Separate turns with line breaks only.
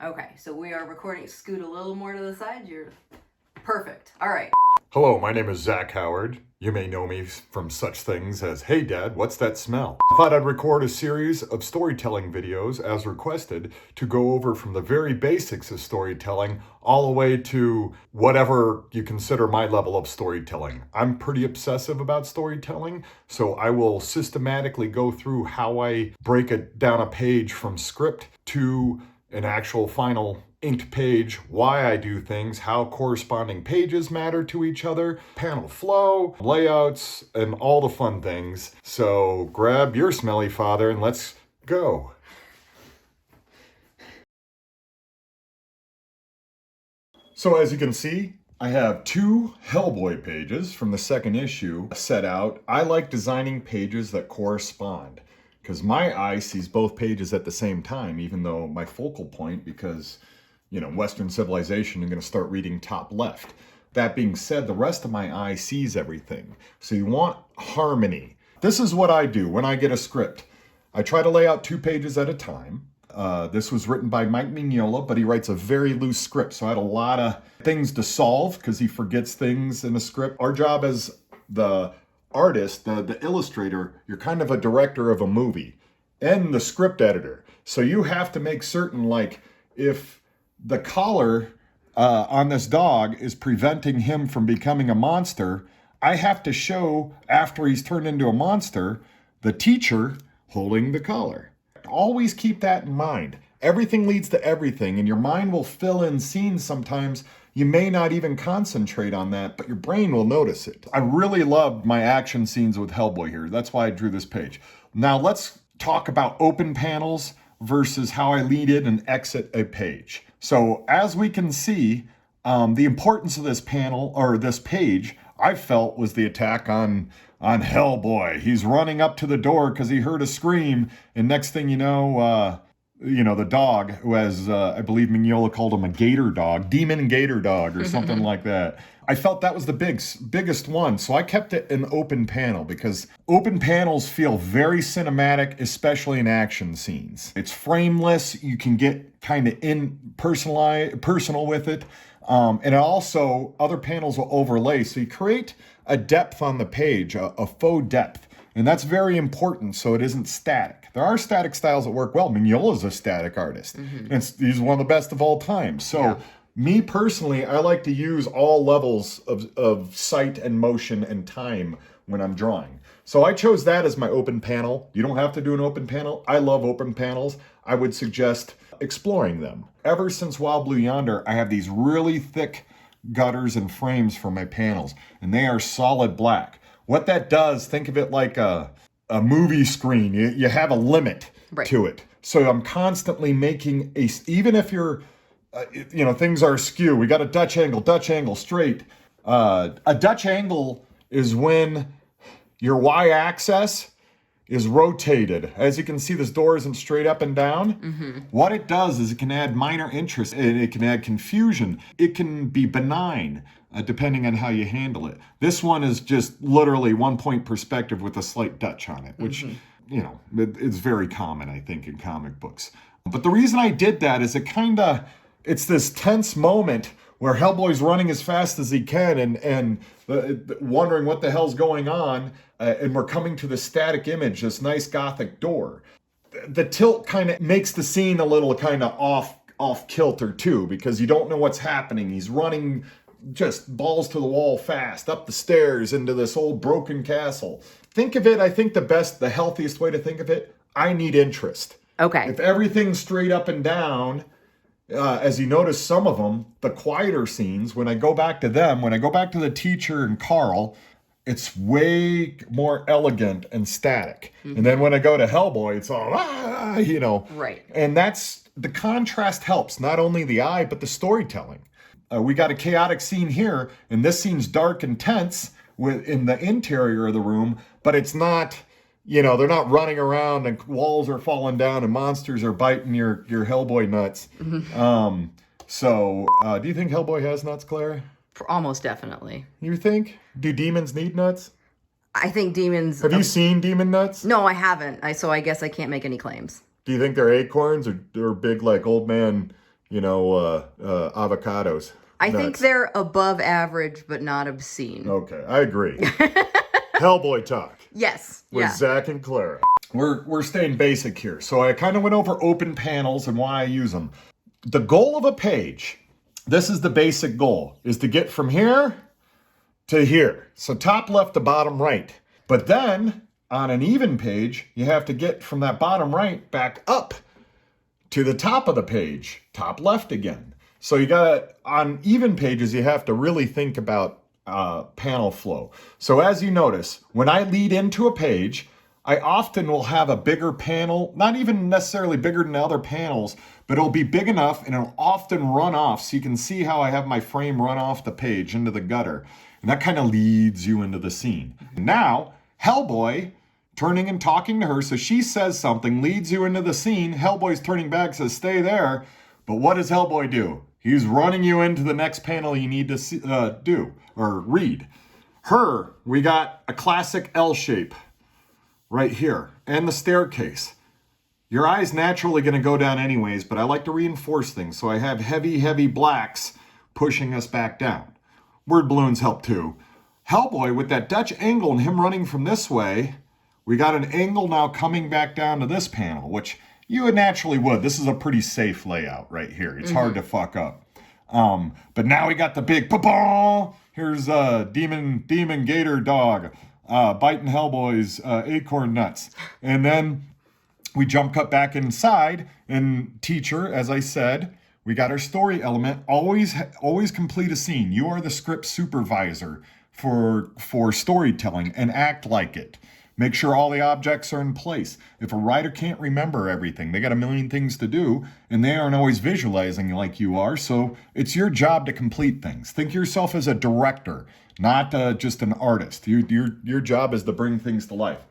Okay, so we are recording. Scoot a little more to the side. You're perfect. All right.
Hello, my name is Zach Howard. You may know me from such things as, "Hey Dad, what's that smell?" I thought I'd record a series of storytelling videos as requested to go over from the very basics of storytelling all the way to whatever you consider my level of storytelling. I'm pretty obsessive about storytelling, so I will systematically go through how I break it down a page from script to an actual final inked page, why I do things, how corresponding pages matter to each other, panel flow, layouts, and all the fun things. So grab your smelly father and let's go. So as you can see, I have two Hellboy pages from the second issue set out. I like designing pages that correspond because my eye sees both pages at the same time, even though my focal point, because Western civilization, I'm going to start reading top left. That being said, the rest of my eye sees everything. So you want harmony. This is what I do when I get a script. I try to lay out 2 pages at a time. This was written by Mike Mignola, but he writes a very loose script. So I had a lot of things to solve because he forgets things in a script. Our job as the artist, the illustrator, you're kind of a director of a movie and the script editor. So you have to make certain, like, if the collar on this dog is preventing him from becoming a monster, I have to show, after he's turned into a monster, the teacher holding the collar. Always keep that in mind. Everything leads to everything, and your mind will fill in scenes sometimes. You may not even concentrate on that, but your brain will notice it. I really loved my action scenes with Hellboy here. That's why I drew this page. Now let's talk about open panels versus how I lead in and exit a page. So as we can see, the importance of this panel, or this page, I felt was the attack on Hellboy. He's running up to the door because he heard a scream, and next thing you know, the dog, who has, I believe Mignola called him a gator dog, demon gator dog or something like that. I felt that was the biggest one. So I kept it an open panel because open panels feel very cinematic, especially in action scenes. It's frameless. You can get kind of personal with it. And also other panels will overlay. So you create a depth on the page, a faux depth. And that's very important so it isn't static. There are static styles that work well. Mignola's a static artist. And he's one of the best of all time. So me personally, I like to use all levels of sight and motion and time when I'm drawing. So I chose that as my open panel. You don't have to do an open panel. I love open panels. I would suggest exploring them. Ever since Wild Blue Yonder, I have these really thick gutters and frames for my panels, and they are solid black. What that does, think of it like a movie screen. You have a limit to it. So I'm constantly making even if you're, things are askew. We got a Dutch angle, straight. A Dutch angle is when your y-axis is rotated. As you can see, this door isn't straight up and down. What it does is it can add minor interest, and it can add confusion. It can be benign, depending on how you handle it. This one is just literally 1-point perspective with a slight Dutch on it, which, it's very common, I think, in comic books. But the reason I did that is it's this tense moment where Hellboy's running as fast as he can and wondering what the hell's going on, and we're coming to the static image, this nice gothic door. The tilt kind of makes the scene a little kind of off kilter too, because you don't know what's happening. He's running just balls to the wall fast, up the stairs into this old broken castle. Think of it, I think the healthiest way to think of it, I need interest.
Okay.
If everything's straight up and down, as you notice some of them, the quieter scenes, when I go back to the teacher and Carl, it's way more elegant and static. And then when I go to Hellboy, it's all,
Right.
And the contrast helps, not only the eye, but the storytelling. We got a chaotic scene here, and this scene's dark and tense in the interior of the room, but it's not, they're not running around and walls are falling down and monsters are biting your Hellboy nuts. So do you think Hellboy has nuts, Claire?
Almost definitely.
You think? Do demons need nuts?
I think demons...
Have you seen demon nuts?
No, I haven't. So I guess I can't make any claims.
Do you think they're acorns or they're big like old man avocados.
I think
Nuts.
they're above average, but not obscene.
Okay, I agree. Hellboy talk
Yes.
with
Yeah.
Zach and Clara. We're staying basic here. So I kind of went over open panels and why I use them. The goal of a page, this is the basic goal, is to get from here to here. So top left to bottom right. But then on an even page, you have to get from that bottom right back up to the top of the page, top left again. So you gotta, on even pages, you have to really think about panel flow. So as you notice, when I lead into a page, I often will have a bigger panel, not even necessarily bigger than other panels, but it'll be big enough and it'll often run off. So you can see how I have my frame run off the page into the gutter. And that kind of leads you into the scene. Now, Hellboy turning and talking to her, so she says something, leads you into the scene. Hellboy's turning back, says, stay there. But what does Hellboy do? He's running you into the next panel you need to do or read. Her, we got a classic L shape right here, and the staircase. Your eye's naturally going to go down anyways, but I like to reinforce things, so I have heavy, heavy blacks pushing us back down. Word balloons help too. Hellboy, with that Dutch angle and him running from this way, we got an angle now coming back down to this panel, which you would naturally would. This is a pretty safe layout right here. It's hard to fuck up. But now we got the big ba-bah! Here's Demon Gator Dog biting Hellboy's acorn nuts. And then we jump cut back inside, and teacher, as I said, we got our story element. Always complete a scene. You are the script supervisor for storytelling, and act like it. Make sure all the objects are in place. If a writer can't remember everything, they got a million things to do, and they aren't always visualizing like you are, so it's your job to complete things. Think of yourself as a director, not just an artist. Your job is to bring things to life.